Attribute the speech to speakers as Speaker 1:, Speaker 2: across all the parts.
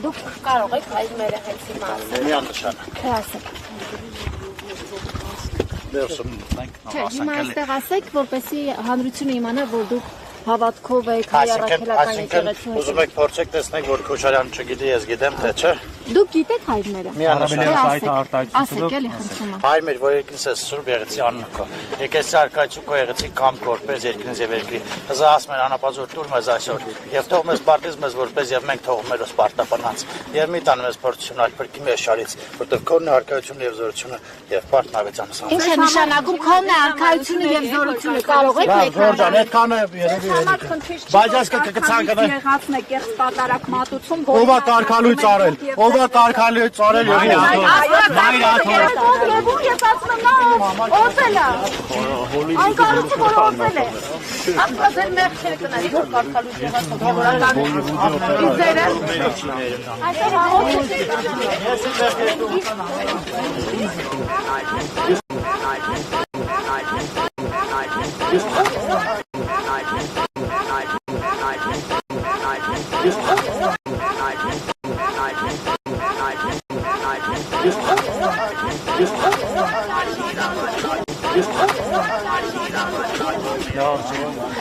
Speaker 1: Դուք կարող եք այդ մեր հեցի մասը։
Speaker 2: Միանշան։
Speaker 1: Թե ասեք։
Speaker 2: Չէ,
Speaker 1: հիմա այստեղ ասեք, որպեսզի հանրությունը իմանա, որ դուք հավատքով եք հայրաքելական եկեղեցու։
Speaker 2: Ուզում եք փորձեք տեսնեք, որ Քոչարյանը չգիտի, ես գիտեմ, թե չէ։
Speaker 1: Դուք գիտեք հայրները։
Speaker 2: Ասեք
Speaker 1: էլի խնդրում եմ։
Speaker 2: Հայր մեր, որ երկինս է Սուրբ Եղեցի անունքո։ Եկեղեցի արկայություն քո եղեցի կամ որպես երկինս եւ երկրի։ Հզա ասում են անապազոր տուր մեզ այսօր։ Եվ թող մեզ պարտեզ մեզ որպես եւ մենք թողում մեր սպարտապանած։ Եվ մի տան մեզ փորձություն այլ փրկի մեր շարից, որտեղ քոնն է արկայությունը եւ զորությունը եւ պարտնավեծանը։
Speaker 1: Ինչ է նշանակում քոնն է արկայությունը եւ զորությունը կարող եք եք։
Speaker 2: Ժորժան, այդքանը երևի բայց այս կցանկանա
Speaker 3: եղածն է կեղծ պատարակ մատուցում,
Speaker 2: ով է կարգալույց արել, ով է կարգալույց արել եւ
Speaker 1: Այն կառույցը, որ օծել է։ Ապա ձեր մեղքերը կնայի, որ կարգալույց եղած հոգևորական իզերը։ Այսօր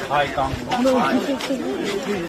Speaker 2: Հայ կամ